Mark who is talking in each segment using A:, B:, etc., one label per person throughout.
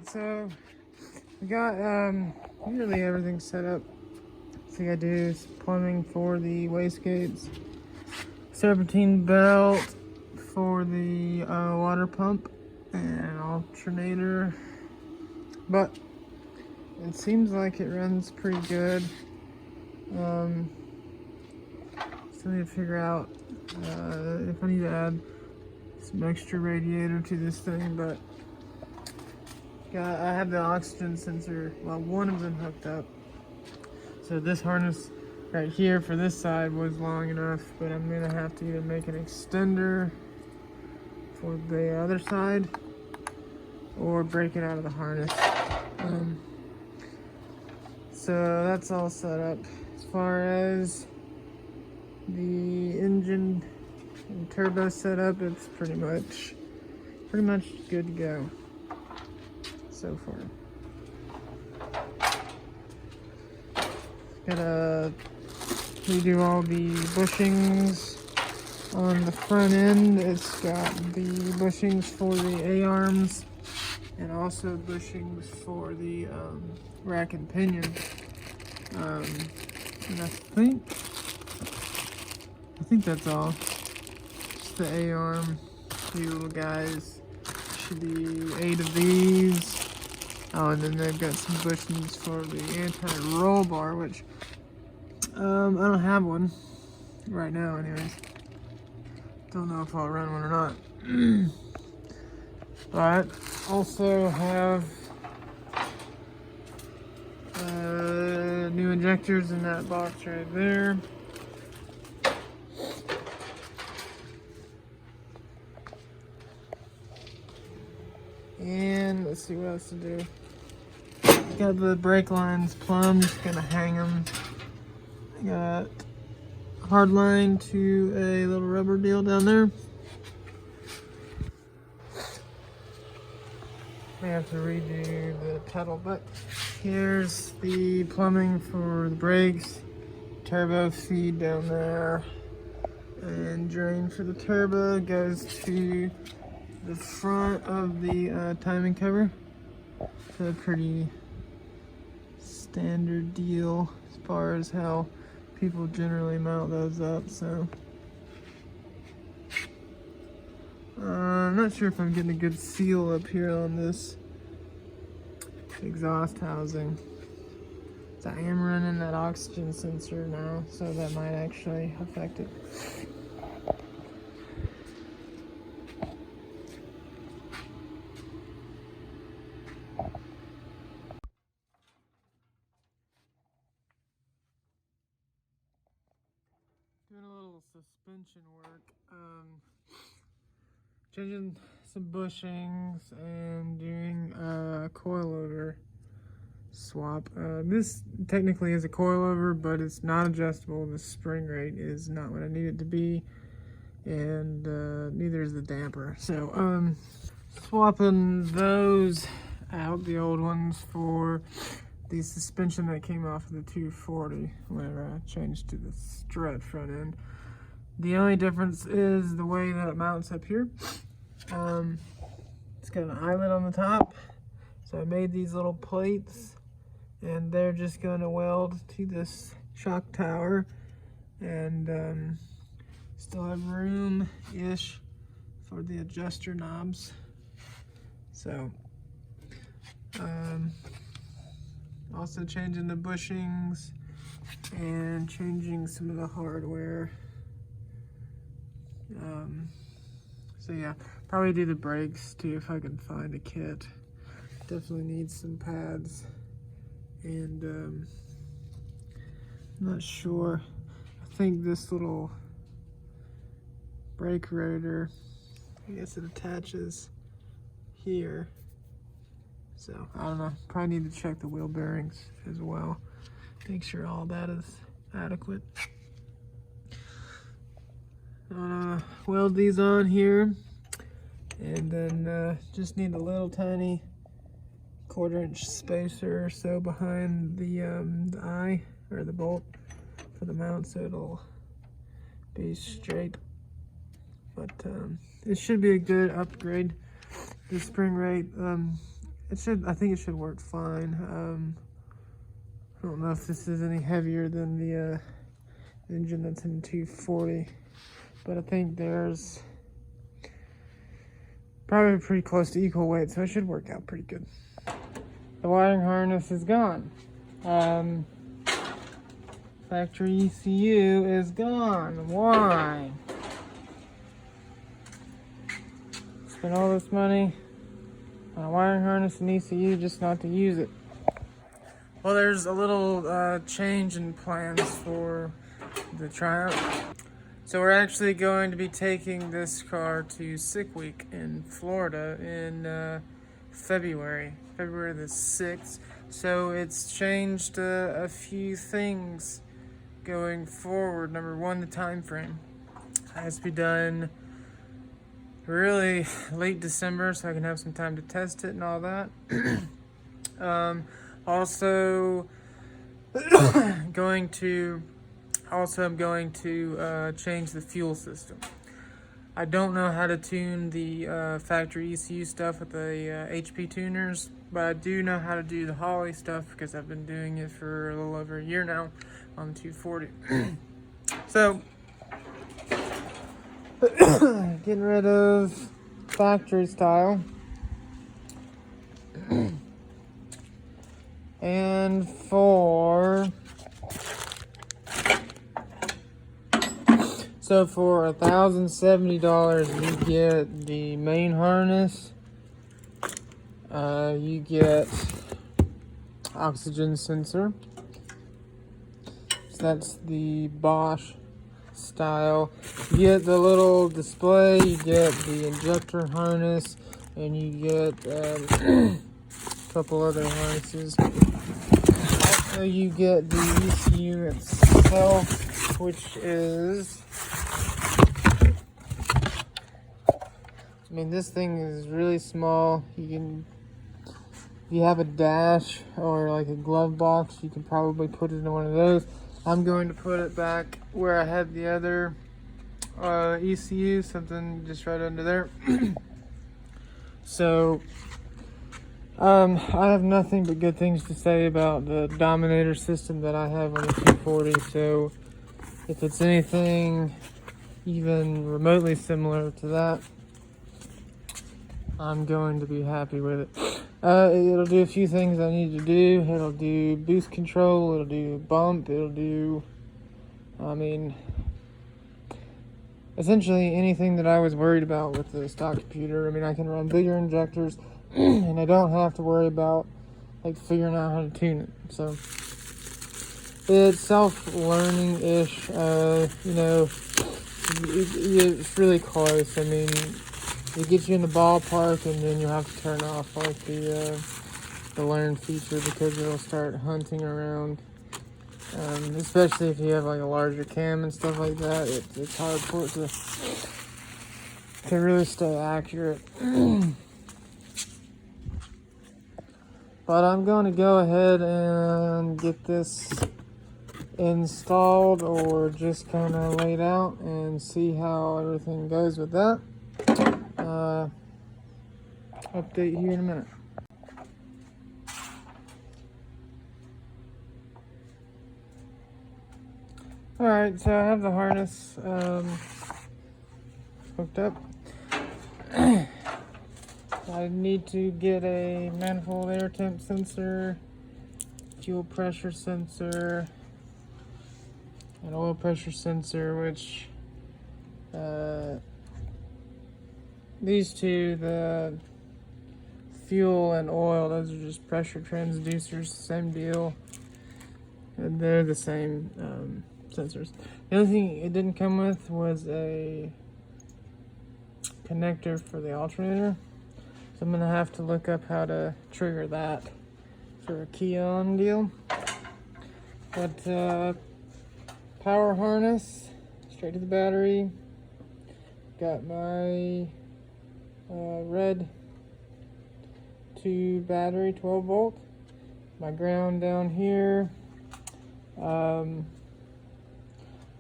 A: Alright, so we got nearly everything set up. So I do is plumbing for the wastegates, serpentine belt for the water pump, and alternator. But it seems like it runs pretty good. Still need to figure out if I need to add some extra radiator to this thing, but I have the oxygen sensor, well, one of them hooked up. So this harness right here for this side was long enough, but I'm gonna have to either make an extender for the other side or break it out of the harness. So that's all set up. As far as the engine and turbo setup, it's pretty much good to go so far. Gotta redo all the bushings on the front end. It's got the bushings for the A-arms and also bushings for the rack and pinion. And I think that's all. Just the A-arm. These little guys. Should be 8 of these. Oh, and then they've got some bushings for the anti-roll bar, which I don't have one right now anyways. Don't know if I'll run one or not. But also have new injectors in that box right there. And let's see what else to do. Got the brake lines plumbed, just gonna hang them. Got hard line to a little rubber deal down there. May have to redo the pedal, but here's the plumbing for the brakes, turbo feed down there, and drain for the turbo goes to the front of the timing cover. So a pretty standard deal as far as how people generally mount those up. So I'm not sure if I'm getting a good seal up here on this exhaust housing. So I am running that oxygen sensor now, so that might actually affect it. Doing a little suspension work, changing some bushings and doing a coilover swap. This technically is a coilover, but it's not adjustable. The spring rate is not what I need it to be, and neither is the damper. So swapping those out, the old ones, for the suspension that came off of the 240 whenever I changed to the strut front end. The only difference is the way that it mounts up here. It's got an eyelet on the top, so I made these little plates, and they're just going to weld to this shock tower, and still have room-ish for the adjuster knobs. So also changing the bushings and changing some of the hardware. So yeah, probably do the brakes too if I can find a kit. Definitely need some pads, and I'm not sure. I think this little brake rotor, I guess it attaches here. So I don't know, probably need to check the wheel bearings as well. Make sure all that is adequate. Weld these on here, and then just need a little tiny 1/4-inch spacer or so behind the eye, or the bolt for the mount, so it'll be straight. But it should be a good upgrade. The spring rate, I think it should work fine. I don't know if this is any heavier than the engine that's in 240, but I think there's probably pretty close to equal weight, so it should work out pretty good. The wiring harness is gone. Factory ECU is gone. Why? Spend all this money on a wiring harness and ECU just not to use it. Well, there's a little change in plans for the Triumph. So we're actually going to be taking this car to Sick Week in Florida in February the 6th. So it's changed a few things going forward. Number one, the time frame has to be done really late December so I can have some time to test it and all that. Also, I'm going to change the fuel system. I don't know how to tune the factory ECU stuff with the HP tuners, but I do know how to do the Holley stuff because I've been doing it for a little over a year now on 240. So, getting rid of factory style. And for $1,070 you get the main harness, you get oxygen sensor, so that's the Bosch style. You get the little display, you get the injector harness, and you get a couple other harnesses. Also, you get the ECU itself, which is, this thing is really small. If you have a dash or like a glove box, you can probably put it in one of those. I'm going to put it back where I had the other ECU, something just right under there. So, I have nothing but good things to say about the Dominator system that I have on the 240, so if it's anything even remotely similar to that, I'm going to be happy with it. It'll do a few things I need to do. It'll do boost control, it'll do bump, it'll do, essentially anything that I was worried about with the stock computer. I can run bigger injectors, and I don't have to worry about figuring out how to tune it. So it's self-learning-ish. It's really close. It gets you in the ballpark, and then you have to turn off the learn feature because it'll start hunting around. Especially if you have a larger cam and stuff like that, it's hard for it to really stay accurate. But I'm going to go ahead and get this installed or just kind of laid out and see how everything goes with that. Update here in a minute. Alright, so I have the harness hooked up. I need to get a manifold air temp sensor, fuel pressure sensor, an oil pressure sensor, which these two, the fuel and oil, those are just pressure transducers, same deal, and they're the same sensors. The other thing it didn't come with was a connector for the alternator, so I'm gonna have to look up how to trigger that for a key on deal. But power harness straight to the battery. Got my red 2 battery, 12 volt. My ground down here.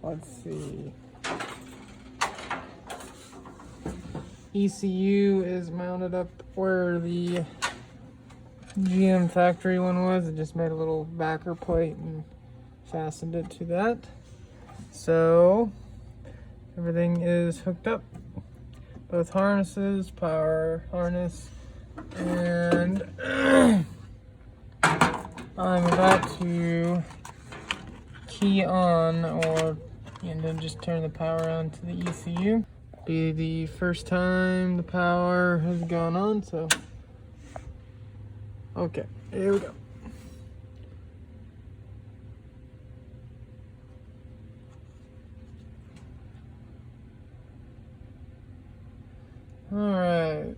A: Let's see. ECU is mounted up where the GM factory one was. It just made a little backer plate and fastened it to that. So everything is hooked up. Both harnesses, power harness, and I'm about to key on and then just turn the power on to the ECU. Be the first time the power has gone on, so okay, here we go. Alright.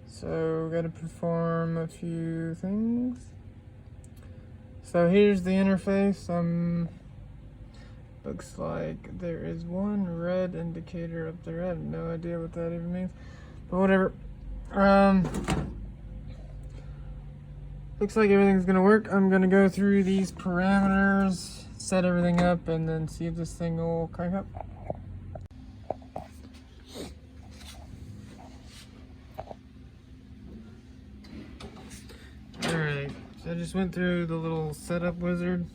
A: So, gotta perform a few things. So here's the interface. Looks like there is one red indicator up there. I have no idea what that even means, but whatever. Looks like everything's gonna work. I'm gonna go through these parameters, set everything up, and then see if this thing will crank up. Alright, so I just went through the little setup wizard.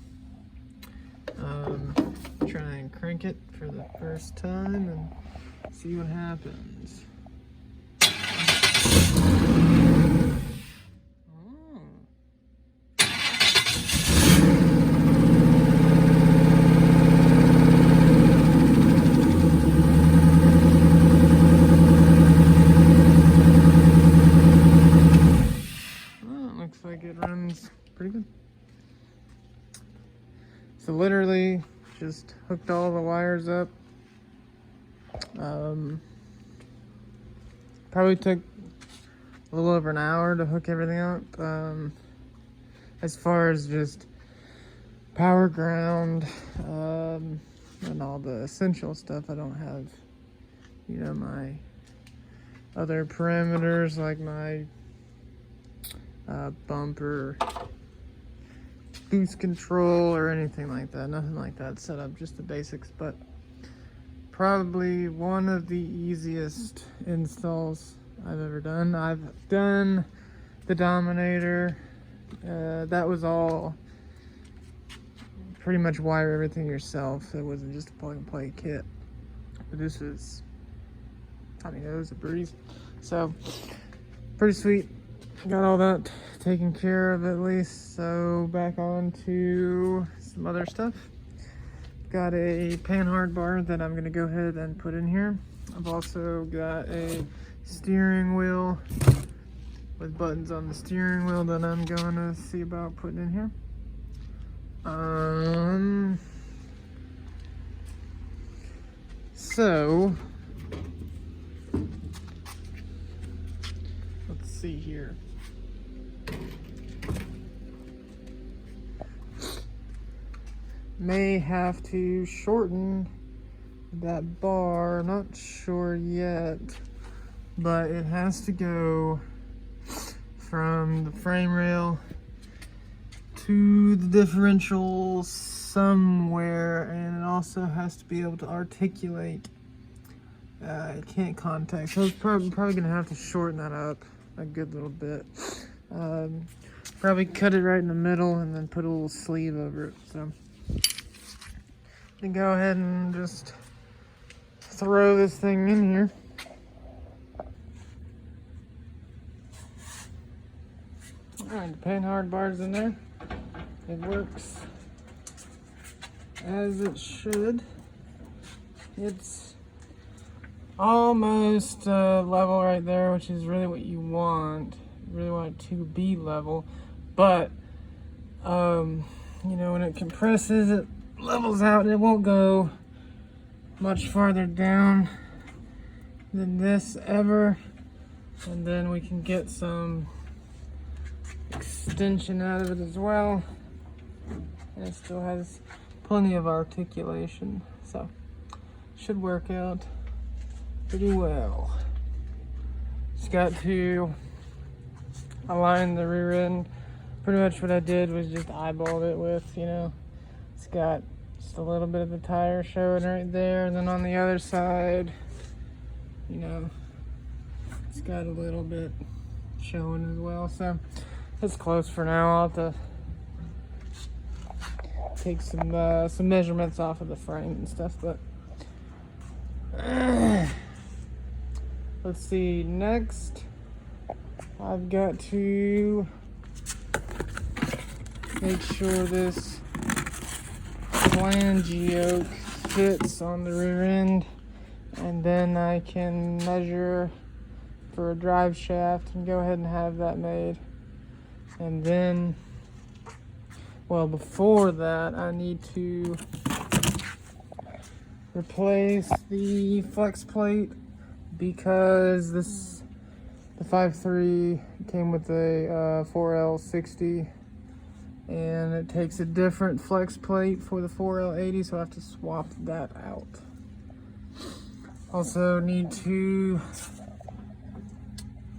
A: Try and crank it for the first time and see what happens. Looks like it runs pretty good. So literally just hooked all the wires up. Probably took a little over an hour to hook everything up. As far as just power, ground, and all the essential stuff, I don't have, you know, my other parameters like my bumper, boost control, or anything like that. Nothing like that set up, just the basics. But probably one of the easiest installs I've ever done. I've done the Dominator. That was all pretty much wire everything yourself. It wasn't just a plug and play kit. But this was, I mean, it was a breeze. So pretty sweet. Got all that taken care of at least. So back on to some other stuff. Got a panhard bar that I'm gonna go ahead and put in here. I've also got a steering wheel with buttons on the steering wheel that I'm gonna see about putting in here. So let's see here. May have to shorten that bar, not sure yet, but it has to go from the frame rail to the differential somewhere, and it also has to be able to articulate. It can't contact, so it's probably gonna have to shorten that up a good little bit. Probably cut it right in the middle and then put a little sleeve over it. So go ahead and just throw this thing in here. Alright, the panhard bar's in there. It works as it should. It's almost level right there, which is really what you want. You really want it to be level, but you know, when it compresses, it levels out and it won't go much farther down than this ever. And then we can get some extension out of it as well. And it still has plenty of articulation, so should work out pretty well. Just got to align the rear end. Pretty much what I did was just eyeballed it with, you know, it's got just a little bit of the tire showing right there, and then on the other side, you know, It's got a little bit showing as well, so it's close for now. I'll have to take some measurements off of the frame and stuff, but let's see. Next, I've got to make sure this flange yoke fits on the rear end, and then I can measure for a drive shaft and go ahead and have that made. And then, well, before that, I need to replace the flex plate because the 5.3 came with a 4L60, and it takes a different flex plate for the 4L80, so I have to swap that out. Also need to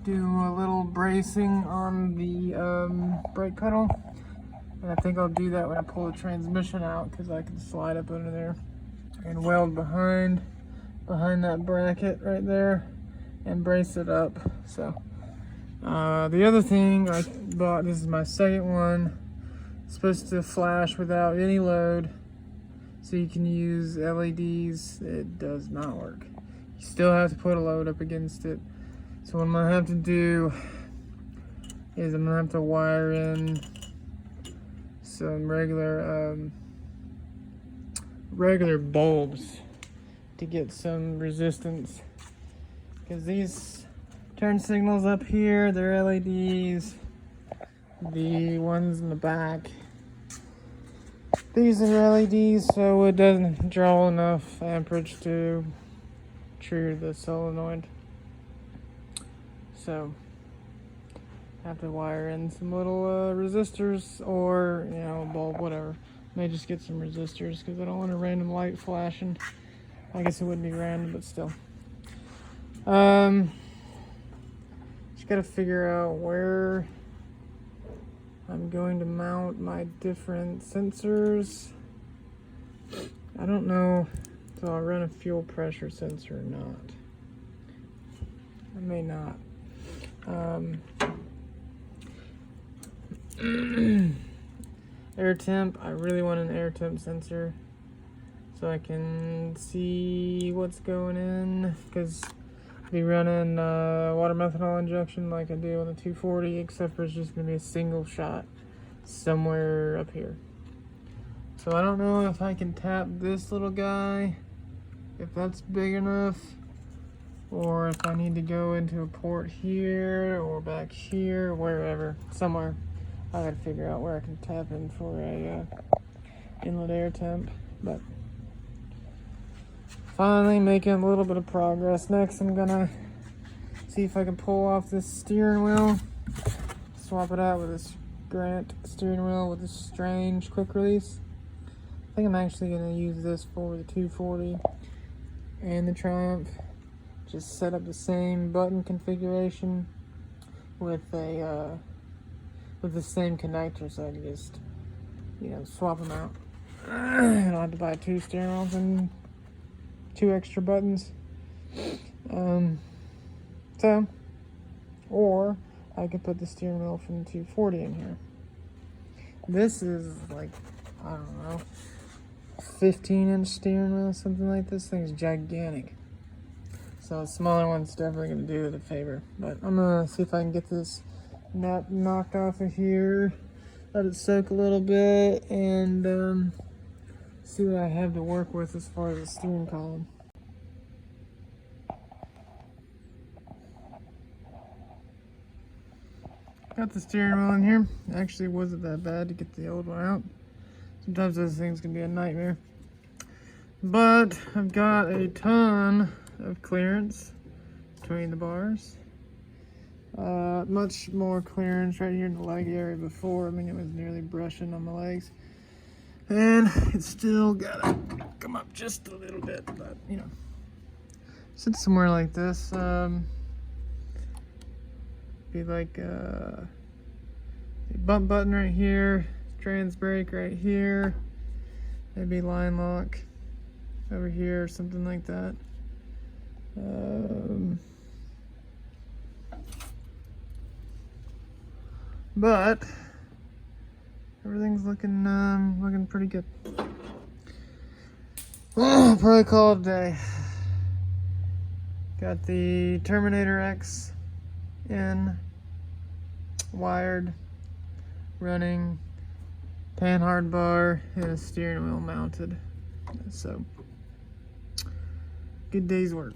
A: do a little bracing on the brake pedal, and I think I'll do that when I pull the transmission out, because I can slide up under there and weld behind that bracket right there and brace it up. So the other thing I bought, this is my second one, it's supposed to flash without any load, so you can use LEDs. It does not work. You still have to put a load up against it. So what I'm gonna have to do is I'm gonna have to wire in some regular bulbs to get some resistance, because these turn signals up here, they're LEDs. The ones in the back, these are LEDs, so it doesn't draw enough amperage to trigger the solenoid. So I have to wire in some little resistors, or a bulb, whatever. May just get some resistors because I don't want a random light flashing. I guess it wouldn't be random, but still. Just gotta figure out where I'm going to mount my different sensors. I don't know if I'll run a fuel pressure sensor or not. I may not. Air temp, I really want an air temp sensor so I can see what's going in, because I'll be running water methanol injection like I do on the 240, except for it's just going to be a single shot somewhere up here. So I don't know if I can tap this little guy, if that's big enough, or if I need to go into a port here or back here, wherever, somewhere. I gotta figure out where I can tap in for a inlet air temp. But finally making a little bit of progress. Next, I'm gonna see if I can pull off this steering wheel, swap it out with this Grant steering wheel with this strange quick release. I think I'm actually gonna use this for the 240 and the Triumph. Just set up the same button configuration with a with the same connector, so I can just swap them out. I don't have to buy 2 steering wheels and 2 extra buttons. Or I could put the steering wheel from the 240 in here. This is like, I don't know, 15-inch steering wheel, something like this. Thing's gigantic. So a smaller one's definitely going to do it a favor. But I'm going to see if I can get this nut knocked off of here, let it soak a little bit, and see what I have to work with as far as the steering column. Got the steering wheel in here. Actually wasn't that bad to get the old one out. Sometimes those things can be a nightmare. But I've got a ton of clearance between the bars. Much more clearance right here in the leg area before. I mean, it was nearly brushing on my legs. And it's still gotta come up just a little bit, but sit somewhere like this. Be like a bump button right here, trans brake right here, maybe line lock over here or something like that. but everything's looking pretty good. Well, I'll probably call it a day. Got the Terminator X in, wired, running, panhard bar, and a steering wheel mounted. So, good day's work.